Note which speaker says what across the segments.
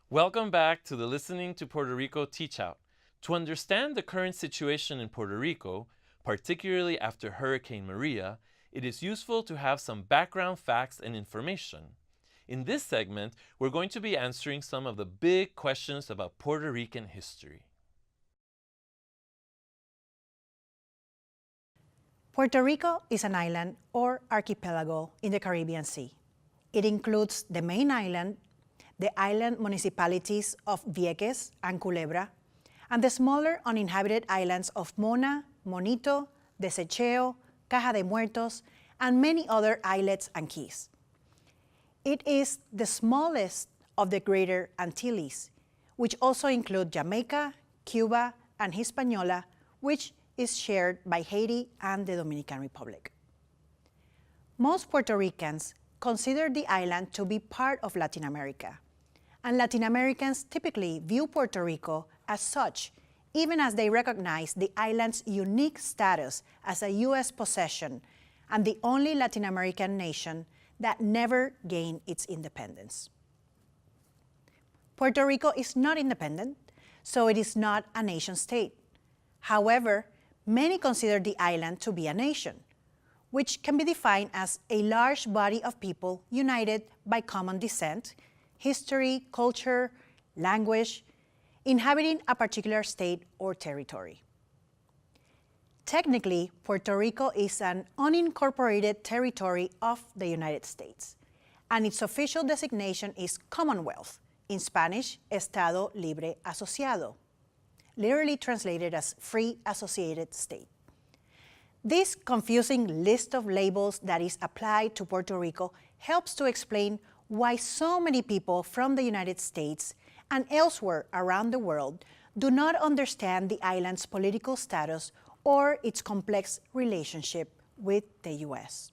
Speaker 1: Welcome back to the Listening to Puerto Rico Teach Out. To understand the current situation in Puerto Rico, particularly after Hurricane Maria, it is useful to have some background facts and information. In this segment, we're going to be answering some of the big questions about Puerto Rican history.
Speaker 2: Puerto Rico is an island or archipelago in the Caribbean Sea. It includes the main island, the island municipalities of Vieques and Culebra, and the smaller uninhabited islands of Mona, Monito, Desecheo, Caja de Muertos, and many other islets and keys. It is the smallest of the Greater Antilles, which also include Jamaica, Cuba, and Hispaniola, which is shared by Haiti and the Dominican Republic. Most Puerto Ricans consider the island to be part of Latin America, and Latin Americans typically view Puerto Rico as such, even as they recognize the island's unique status as a U.S. possession and the only Latin American nation that never gained its independence. Puerto Rico is not independent, so it is not a nation state. However, many consider the island to be a nation, which can be defined as a large body of people united by common descent, history, culture, language, inhabiting a particular state or territory. Technically, Puerto Rico is an unincorporated territory of the United States, and its official designation is Commonwealth, in Spanish, Estado Libre Asociado, literally translated as Free Associated State. This confusing list of labels that is applied to Puerto Rico helps to explain why so many people from the United States and elsewhere around the world do not understand the island's political status or its complex relationship with the U.S.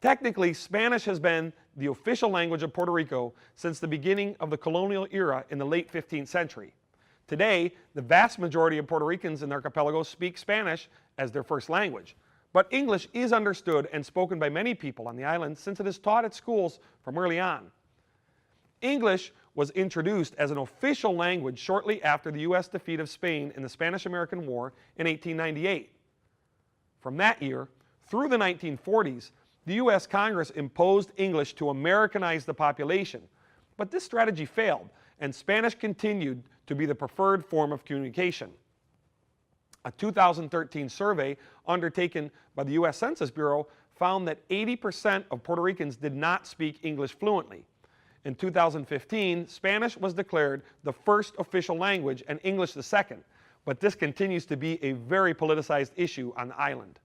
Speaker 3: Technically, Spanish has been the official language of Puerto Rico since the beginning of the colonial era in the late 15th century. Today, the vast majority of Puerto Ricans in the archipelago speak Spanish as their first language. But English is understood and spoken by many people on the island since it is taught at schools from early on. English was introduced as an official language shortly after the U.S. defeat of Spain in the Spanish-American War in 1898. From that year through the 1940s, the U.S. Congress imposed English to Americanize the population, but this strategy failed, and Spanish continued to be the preferred form of communication. A 2013 survey undertaken by the U.S. Census Bureau found that 80% of Puerto Ricans did not speak English fluently. In 2015, Spanish was declared the first official language and English the second, but this continues to be a very politicized issue on the island.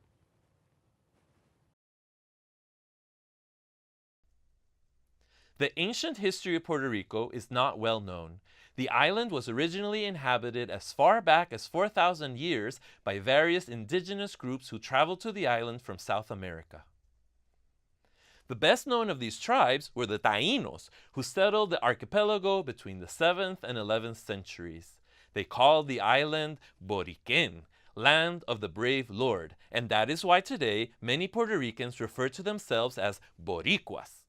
Speaker 1: The ancient history of Puerto Rico is not well known. The island was originally inhabited as far back as 4,000 years by various indigenous groups who traveled to the island from South America. The best known of these tribes were the Taínos, who settled the archipelago between the 7th and 11th centuries. They called the island Boriquén, land of the brave Lord, and that is why today many Puerto Ricans refer to themselves as Boricuas.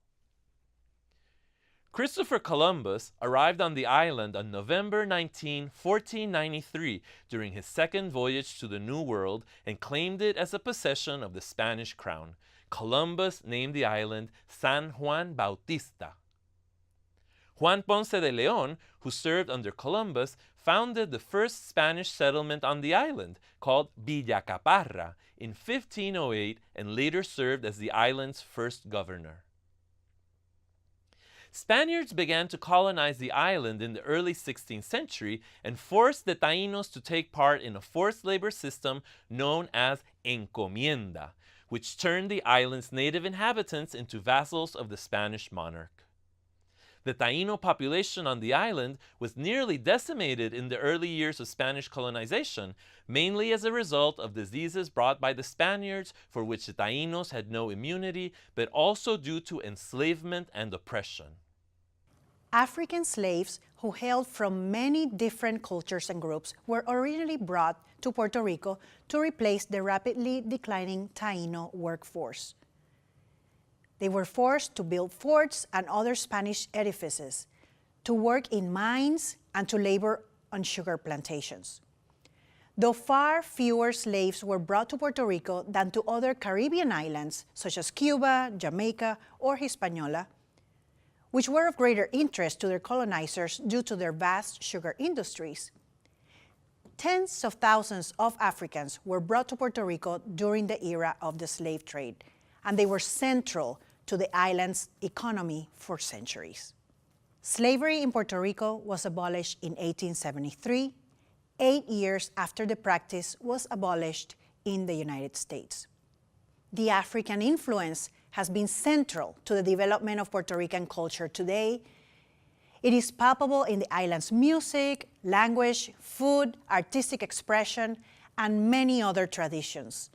Speaker 1: Christopher Columbus arrived on the island on November 19, 1493, during his second voyage to the New World and claimed it as a possession of the Spanish crown. Columbus named the island San Juan Bautista. Juan Ponce de León, who served under Columbus, founded the first Spanish settlement on the island, called Villa Caparra, in 1508 and later served as the island's first governor. Spaniards began to colonize the island in the early 16th century and forced the Taínos to take part in a forced labor system known as encomienda, which turned the island's native inhabitants into vassals of the Spanish monarch. The Taíno population on the island was nearly decimated in the early years of Spanish colonization, mainly as a result of diseases brought by the Spaniards for which the Taínos had no immunity, but also due to enslavement and oppression.
Speaker 2: African slaves who hailed from many different cultures and groups were originally brought to Puerto Rico to replace the rapidly declining Taíno workforce. They were forced to build forts and other Spanish edifices, to work in mines, and to labor on sugar plantations. Though far fewer slaves were brought to Puerto Rico than to other Caribbean islands, such as Cuba, Jamaica, or Hispaniola, which were of greater interest to their colonizers due to their vast sugar industries, tens of thousands of Africans were brought to Puerto Rico during the era of the slave trade, and they were central to the island's economy for centuries. Slavery in Puerto Rico was abolished in 1873, 8 years after the practice was abolished in the United States. The African influence has been central to the development of Puerto Rican culture today. It is palpable in the island's music, language, food, artistic expression, and many other traditions.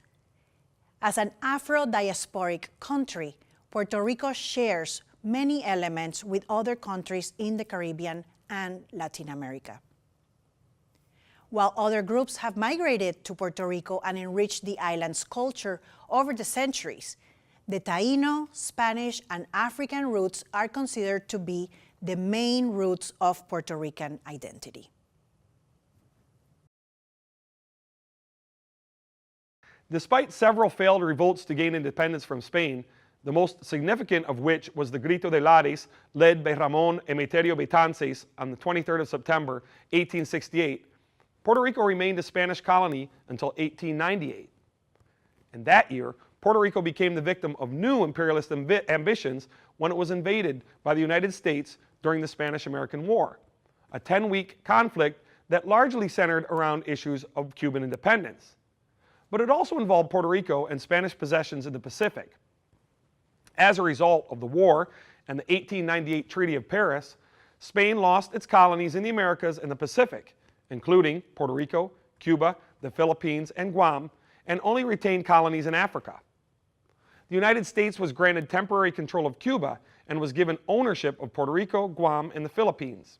Speaker 2: As an Afro-diasporic country, Puerto Rico shares many elements with other countries in the Caribbean and Latin America. While other groups have migrated to Puerto Rico and enriched the island's culture over the centuries, the Taíno, Spanish, and African roots are considered to be the main roots of Puerto Rican identity.
Speaker 3: Despite several failed revolts to gain independence from Spain, the most significant of which was the Grito de Lares, led by Ramón Emeterio Betances on the 23rd of September, 1868, Puerto Rico remained a Spanish colony until 1898. In that year, Puerto Rico became the victim of new imperialist ambitions when it was invaded by the United States during the Spanish-American War, a 10-week conflict that largely centered around issues of Cuban independence. But it also involved Puerto Rico and Spanish possessions in the Pacific. As a result of the war and the 1898 Treaty of Paris, Spain lost its colonies in the Americas and the Pacific, including Puerto Rico, Cuba, the Philippines, and Guam, and only retained colonies in Africa. The United States was granted temporary control of Cuba and was given ownership of Puerto Rico, Guam, and the Philippines.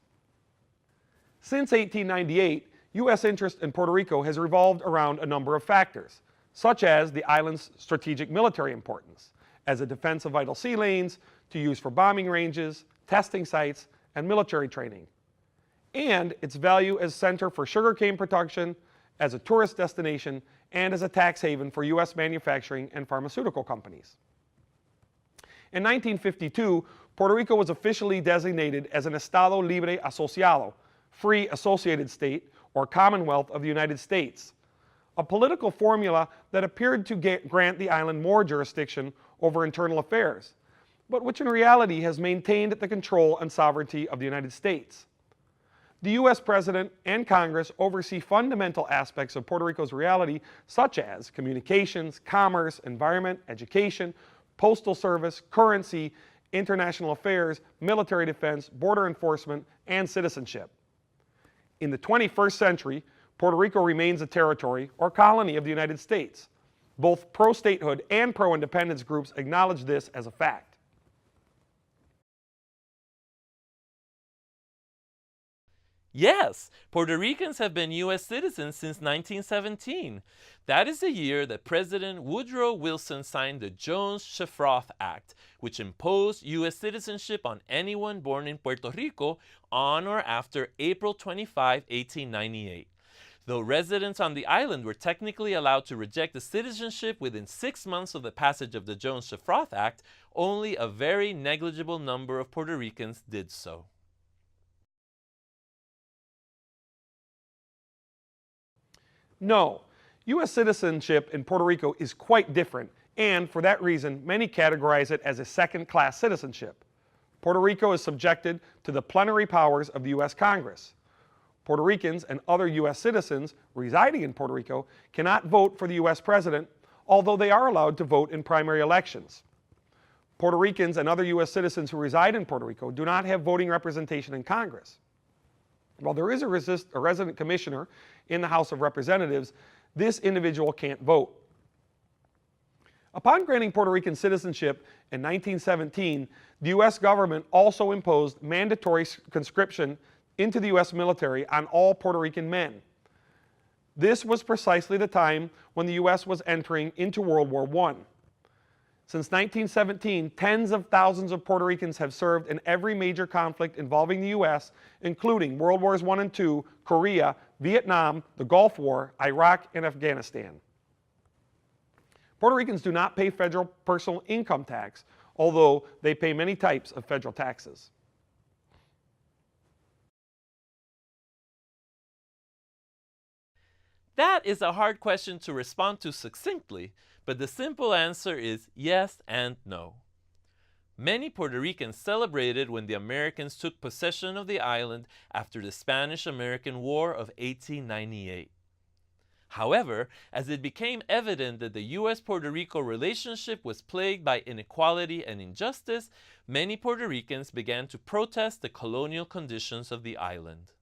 Speaker 3: Since 1898, U.S. interest in Puerto Rico has revolved around a number of factors, such as the island's strategic military importance, as a defense of vital sea lanes, to use for bombing ranges, testing sites, and military training, and its value as center for sugarcane production, as a tourist destination, and as a tax haven for U.S. manufacturing and pharmaceutical companies. In 1952, Puerto Rico was officially designated as an Estado Libre Asociado, free associated state, or Commonwealth of the United States, a political formula that appeared to grant the island more jurisdiction over internal affairs, but which in reality has maintained the control and sovereignty of the United States. The U.S. President and Congress oversee fundamental aspects of Puerto Rico's reality, such as communications, commerce, environment, education, postal service, currency, international affairs, military defense, border enforcement, and citizenship. In the 21st century, Puerto Rico remains a territory or colony of the United States. Both pro-statehood and pro-independence groups acknowledge this as a fact.
Speaker 1: Yes, Puerto Ricans have been U.S. citizens since 1917. That is the year that President Woodrow Wilson signed the Jones-Shafroth Act, which imposed U.S. citizenship on anyone born in Puerto Rico on or after April 25, 1898. Though residents on the island were technically allowed to reject the citizenship within 6 months of the passage of the Jones-Shafroth Act, only a very negligible number of Puerto Ricans did so.
Speaker 3: No, U.S. citizenship in Puerto Rico is quite different, and for that reason, many categorize it as a second-class citizenship. Puerto Rico is subjected to the plenary powers of the U.S. Congress. Puerto Ricans and other U.S. citizens residing in Puerto Rico cannot vote for the U.S. president, although they are allowed to vote in primary elections. Puerto Ricans and other U.S. citizens who reside in Puerto Rico do not have voting representation in Congress. While there is a resident commissioner in the House of Representatives, this individual can't vote. Upon granting Puerto Rican citizenship in 1917, the U.S. government also imposed mandatory conscription into the U.S. military on all Puerto Rican men. This was precisely the time when the U.S. was entering into World War I. Since 1917, tens of thousands of Puerto Ricans have served in every major conflict involving the U.S., including World Wars I and II, Korea, Vietnam, the Gulf War, Iraq, and Afghanistan. Puerto Ricans do not pay federal personal income tax, although they pay many types of federal taxes.
Speaker 1: That is a hard question to respond to succinctly, but the simple answer is yes and no. Many Puerto Ricans celebrated when the Americans took possession of the island after the Spanish-American War of 1898. However, as it became evident that the U.S.-Puerto Rico relationship was plagued by inequality and injustice, many Puerto Ricans began to protest the colonial conditions of the island.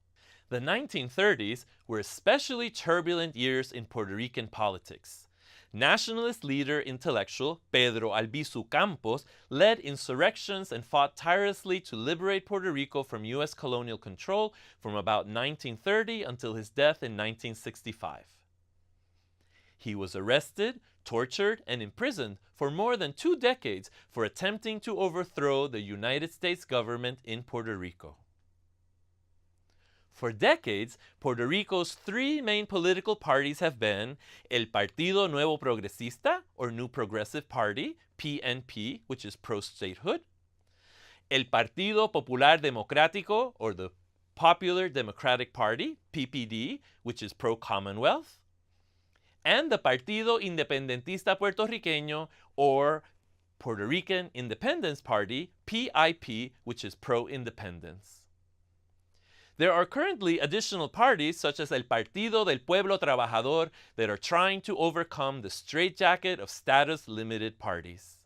Speaker 1: The 1930s were especially turbulent years in Puerto Rican politics. Nationalist leader intellectual Pedro Albizu Campos led insurrections and fought tirelessly to liberate Puerto Rico from U.S. colonial control from about 1930 until his death in 1965. He was arrested, tortured, and imprisoned for more than 2 decades for attempting to overthrow the United States government in Puerto Rico. For decades, Puerto Rico's 3 main political parties have been El Partido Nuevo Progresista, or New Progressive Party, PNP, which is pro-statehood, El Partido Popular Democrático, or the Popular Democratic Party, PPD, which is pro-Commonwealth, and the Partido Independentista Puertorriqueño, or Puerto Rican Independence Party, PIP, which is pro-independence. There are currently additional parties such as El Partido del Pueblo Trabajador that are trying to overcome the straitjacket of status-limited parties.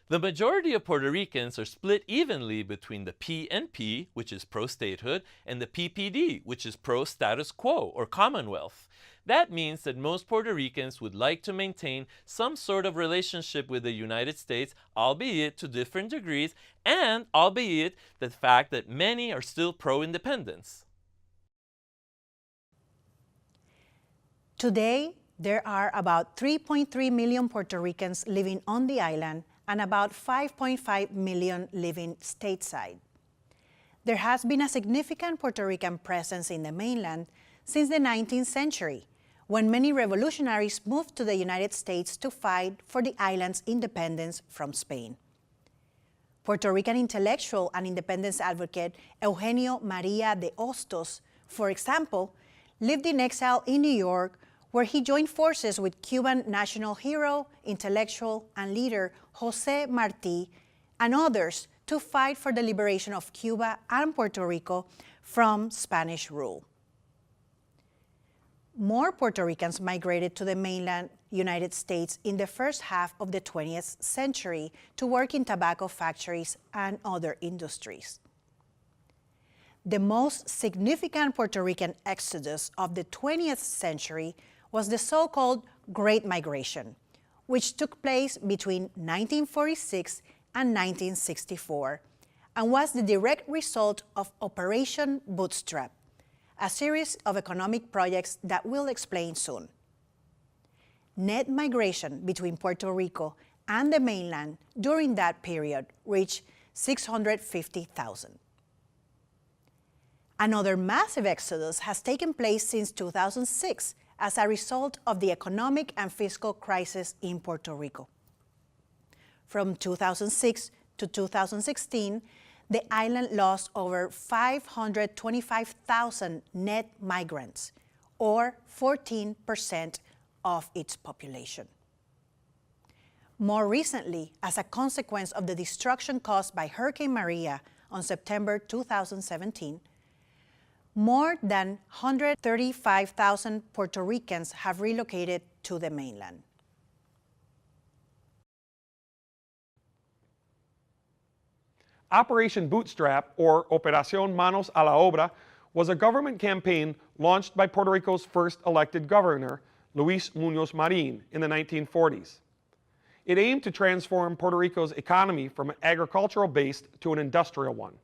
Speaker 1: The majority of Puerto Ricans are split evenly between the PNP, which is pro-statehood, and the PPD, which is pro-status quo or Commonwealth. That means that most Puerto Ricans would like to maintain some sort of relationship with the United States, albeit to different degrees, and albeit the fact that many are still pro-independence.
Speaker 2: Today, there are about 3.3 million Puerto Ricans living on the island and about 5.5 million living stateside. There has been a significant Puerto Rican presence in the mainland since the 19th century, when many revolutionaries moved to the United States to fight for the island's independence from Spain. Puerto Rican intellectual and independence advocate Eugenio Maria de Hostos, for example, lived in exile in New York, where he joined forces with Cuban national hero, intellectual, and leader José Martí and others to fight for the liberation of Cuba and Puerto Rico from Spanish rule. More Puerto Ricans migrated to the mainland United States in the first half of the 20th century to work in tobacco factories and other industries. The most significant Puerto Rican exodus of the 20th century was the so-called Great Migration, which took place between 1946 and 1964, and was the direct result of Operation Bootstrap, a series of economic projects that we'll explain soon. Net migration between Puerto Rico and the mainland during that period reached 650,000. Another massive exodus has taken place since 2006 as a result of the economic and fiscal crisis in Puerto Rico. From 2006 to 2016, the island lost over 525,000 net migrants, or 14% of its population. More recently, as a consequence of the destruction caused by Hurricane Maria on September 2017, more than 135,000 Puerto Ricans have relocated to the mainland.
Speaker 3: Operation Bootstrap, or Operación Manos a la Obra, was a government campaign launched by Puerto Rico's first elected governor, Luis Muñoz Marin, in the 1940s. It aimed to transform Puerto Rico's economy from an agricultural-based to an industrial one.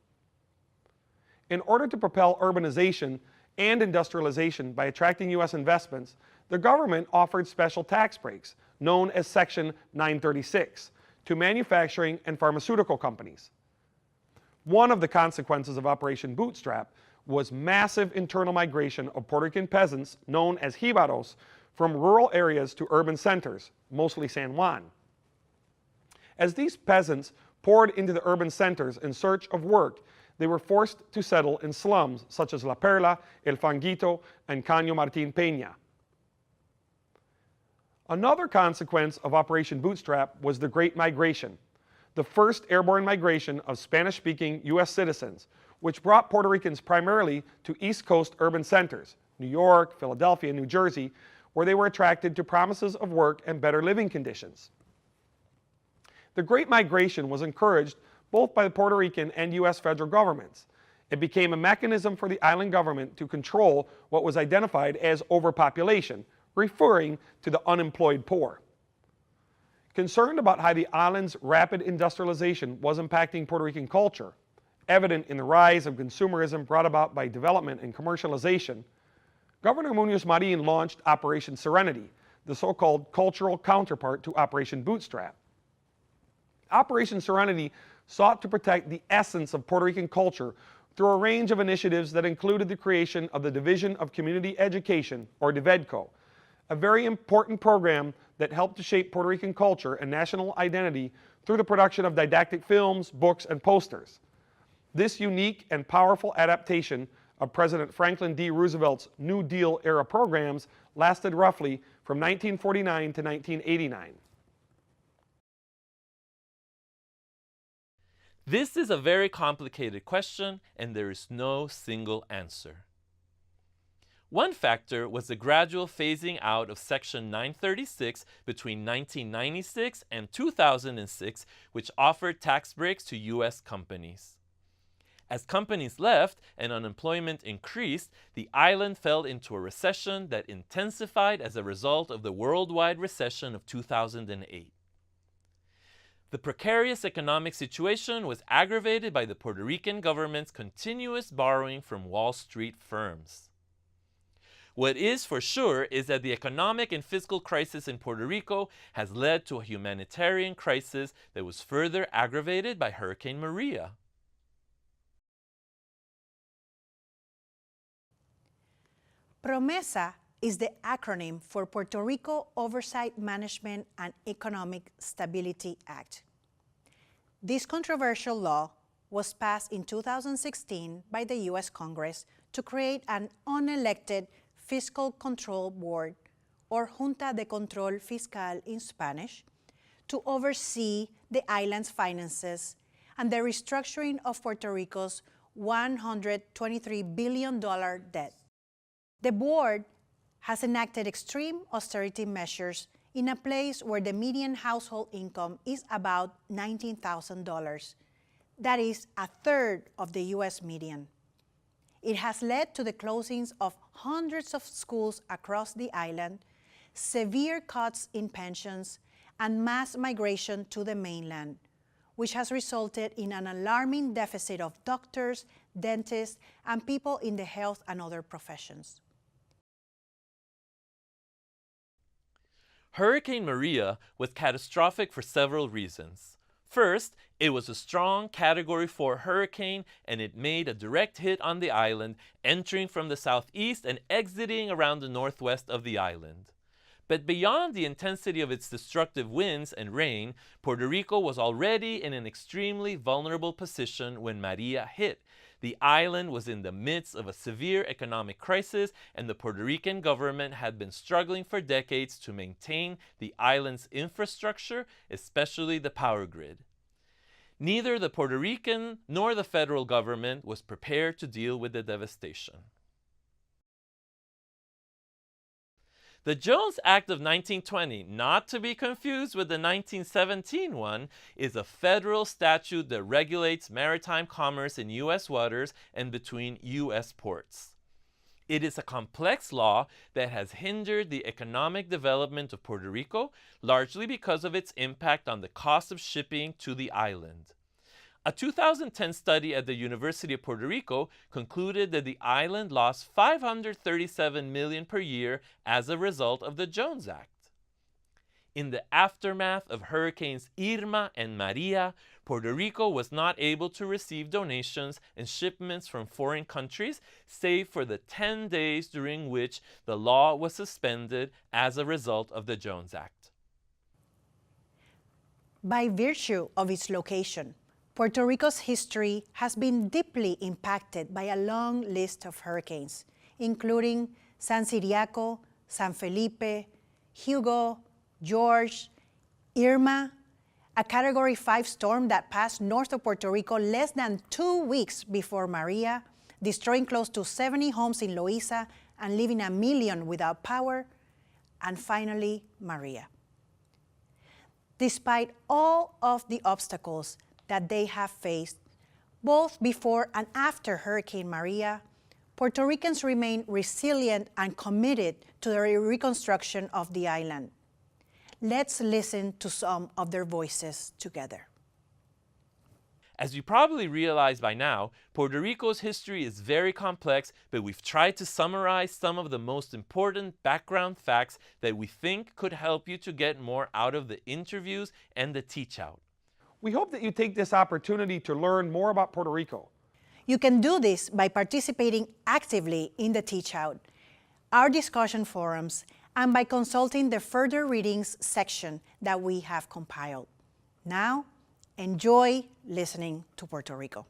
Speaker 3: In order to propel urbanization and industrialization by attracting U.S. investments, the government offered special tax breaks, known as Section 936, to manufacturing and pharmaceutical companies. One of the consequences of Operation Bootstrap was massive internal migration of Puerto Rican peasants, known as jibaros, from rural areas to urban centers, mostly San Juan. As these peasants poured into the urban centers in search of work, they were forced to settle in slums such as La Perla, El Fanguito, and Caño Martín Peña. Another consequence of Operation Bootstrap was the Great Migration, the first airborne migration of Spanish-speaking U.S. citizens, which brought Puerto Ricans primarily to East Coast urban centers, New York, Philadelphia, and New Jersey, where they were attracted to promises of work and better living conditions. The Great Migration was encouraged both by the Puerto Rican and U.S. federal governments. It became a mechanism for the island government to control what was identified as overpopulation, referring to the unemployed poor. Concerned about how the island's rapid industrialization was impacting Puerto Rican culture, evident in the rise of consumerism brought about by development and commercialization, Governor Muñoz Marin launched Operation Serenity, the so-called cultural counterpart to Operation Bootstrap. Operation Serenity sought to protect the essence of Puerto Rican culture through a range of initiatives that included the creation of the Division of Community Education, or DIVEDCO, a very important program that helped to shape Puerto Rican culture and national identity through the production of didactic films, books, and posters. This unique and powerful adaptation of President Franklin D. Roosevelt's New Deal era programs lasted roughly from 1949 to 1989.
Speaker 1: This is a very complicated question, and there is no single answer. One factor was the gradual phasing out of Section 936 between 1996 and 2006, which offered tax breaks to U.S. companies. As companies left and unemployment increased, the island fell into a recession that intensified as a result of the worldwide recession of 2008. The precarious economic situation was aggravated by the Puerto Rican government's continuous borrowing from Wall Street firms. What is for sure is that the economic and fiscal crisis in Puerto Rico has led to a humanitarian crisis that was further aggravated by Hurricane Maria.
Speaker 2: PROMESA is the acronym for Puerto Rico Oversight Management and Economic Stability Act. This controversial law was passed in 2016 by the U.S. Congress to create an unelected Fiscal Control Board, or Junta de Control Fiscal in Spanish, to oversee the island's finances and the restructuring of Puerto Rico's $123 billion debt. The board has enacted extreme austerity measures in a place where the median household income is about $19,000. That is a third of the U.S. median. It has led to the closings of hundreds of schools across the island, severe cuts in pensions, and mass migration to the mainland, which has resulted in an alarming deficit of doctors, dentists, and people in the health and other professions.
Speaker 1: Hurricane Maria was catastrophic for several reasons. First, it was a strong Category 4 hurricane, and it made a direct hit on the island, entering from the southeast and exiting around the northwest of the island. But beyond the intensity of its destructive winds and rain, Puerto Rico was already in an extremely vulnerable position when Maria hit. The island was in the midst of a severe economic crisis, and the Puerto Rican government had been struggling for decades to maintain the island's infrastructure, especially the power grid. Neither the Puerto Rican nor the federal government was prepared to deal with the devastation. The Jones Act of 1920, not to be confused with the 1917 one, is a federal statute that regulates maritime commerce in U.S. waters and between U.S. ports. It is a complex law that has hindered the economic development of Puerto Rico, largely because of its impact on the cost of shipping to the island. A 2010 study at the University of Puerto Rico concluded that the island lost $537 million per year as a result of the Jones Act. In the aftermath of Hurricanes Irma and Maria, Puerto Rico was not able to receive donations and shipments from foreign countries, save for the 10 days during which the law was suspended as a result of the Jones Act.
Speaker 2: By virtue of its location, Puerto Rico's history has been deeply impacted by a long list of hurricanes, including San Ciriaco, San Felipe, Hugo, George, Irma, a Category 5 storm that passed north of Puerto Rico less than 2 weeks before Maria, destroying close to 70 homes in Loíza and leaving 1 million without power, and finally, Maria. Despite all of the obstacles that they have faced, both before and after Hurricane Maria, Puerto Ricans remain resilient and committed to the reconstruction of the island. Let's listen to some of their voices together.
Speaker 1: As you probably realize by now, Puerto Rico's history is very complex, but we've tried to summarize some of the most important background facts that we think could help you to get more out of the interviews and the teach-out.
Speaker 3: We hope that you take this opportunity to learn more about Puerto Rico.
Speaker 2: You can do this by participating actively in the teach-out, our discussion forums, and by consulting the further readings section that we have compiled. Now, enjoy listening to Puerto Rico.